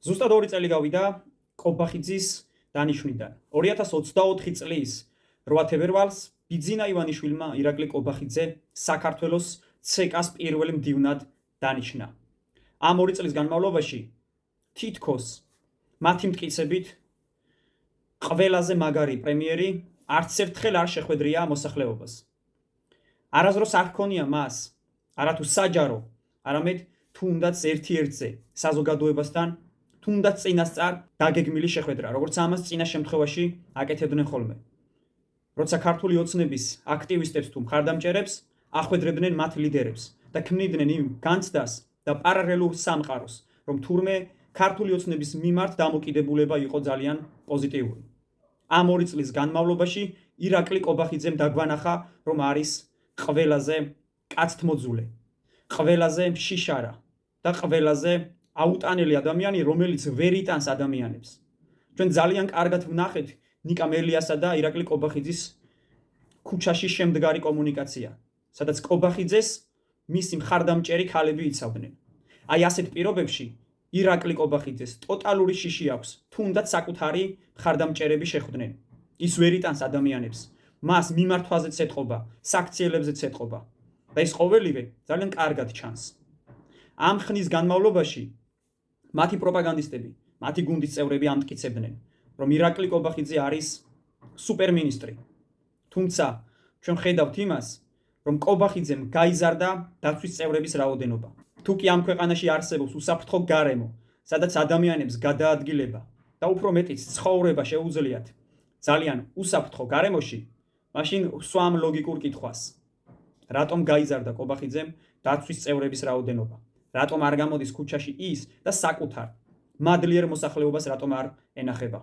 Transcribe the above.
ზუსტად 2 წელი გავიდა კობახიძის დანიშვნიდან. 2024 წლის 8 თებერვალს ბიძინა ივანიშვილმა ირაკლი კობახიძე საქართველოს ცეკას პირველი მდივნად დანიშნა. ამ 2 წლის განმავლობაში თითქოს მათი მტკიცებით ყველაზე მაგარი პრემიერი არც ერთხელ არ შეხვედრია მოსახლეობას. არასდროს არ ჰქონია მას არათუ საჯარო, არამედ თუნდაც ერთ-ერთზე საზოგადოებასთან თუნდაც წინასწარ დაგეგმილი შეხვედრა, როგორც ამას წინა შემთხვევაში აკეთებდნენ ხოლმე. როცა ქართული ოცნების აქტივისტებს თუ მხარდამჭერებს ახვედრებდნენ მათ ლიდერებს და ქმნიდნენ იმ განცდას და პარალელურ სამყაროს, რომ თურმე ქართული ოცნების მიმართ დამოკიდებულება იყო ძალიან პოზიტიური. ამ 2 წლის განმავლობაში ირაკლი კობახიძემ დაგვანახა, რომ არის ყველაზე კაცთმოძულე, ყველაზე შიშარა და ყველაზე აუტანელი ადამიანი, რომელიც ვერ იტანს ადამიანებს. ჩვენ ძალიან კარგად ვნახეთ ნიკა მელიასა და ირაკლი კობახიძის ქუჩაში შემდგარი კომუნიკაცია, სადაც კობახიძეს მისი მხარდამჭერი ქალები იცავდნენ. აი ასეთ პირობებში ირაკლი კობახიძეს ტოტალური შიში აქვს, თუნდაც საკუთარი მხარდამჭერები შეხვდნენ. ის ვერ იტანს ადამიანებს, მას მიმართვაზეც ეთყობა, საქციელებზეც ეთყობა და ეს ყოველივე ძალიან კარგად ჩანს. ამ ხნის განმავლობაში მათი პროპაგანდისტები, მათი გუნდის წევრები ამტკიცებდნენ, რომ ირაკლი კობახიძე არის სუპერმინისტრი. თუმცა ჩვენ ხედავთ იმას, რომ კობახიძემ გაიზარდა დაცვის წევრების რაოდენობა. თუ კი ამ ქვეყანაში არსებობს უსაფრთხო გარემო, სადაც ადამიანებს გადაადგილება და უფრო მეტიც ცხოვრება შეუძლიათ ძალიან უსაფრთხო გარემოში, მაშინ ვსვამ ლოგიკურ კითხვას. რატომ გაიზარდა კობახიძემ დაცვის წევრების რაოდენობა? რატომ არ გამოდის ქუჩაში ის და საკუთარ მადლიერ მოსახლეობას რატომ არ ენახება?